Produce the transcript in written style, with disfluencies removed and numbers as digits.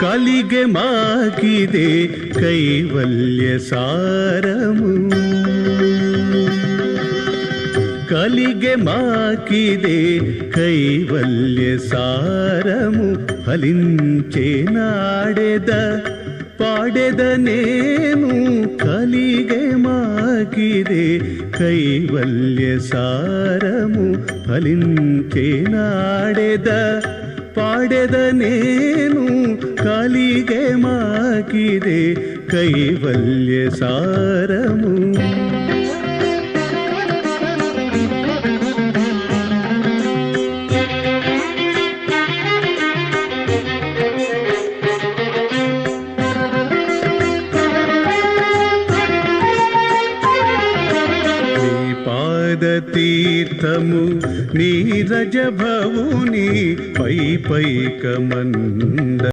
కలిగే మాకిదే కైవల్య సారము కలిగే మాకిదే కైవల్య సారము ఫలించే నాడెద పాడెద నేను కలిగే మాకిదే కైవల్య సారము ఫలించే నాడెద పాడెద నేను కలిగే మాకిదే కైవల్య సారము తీర్థము నీరజ భవుని పై పైకమంద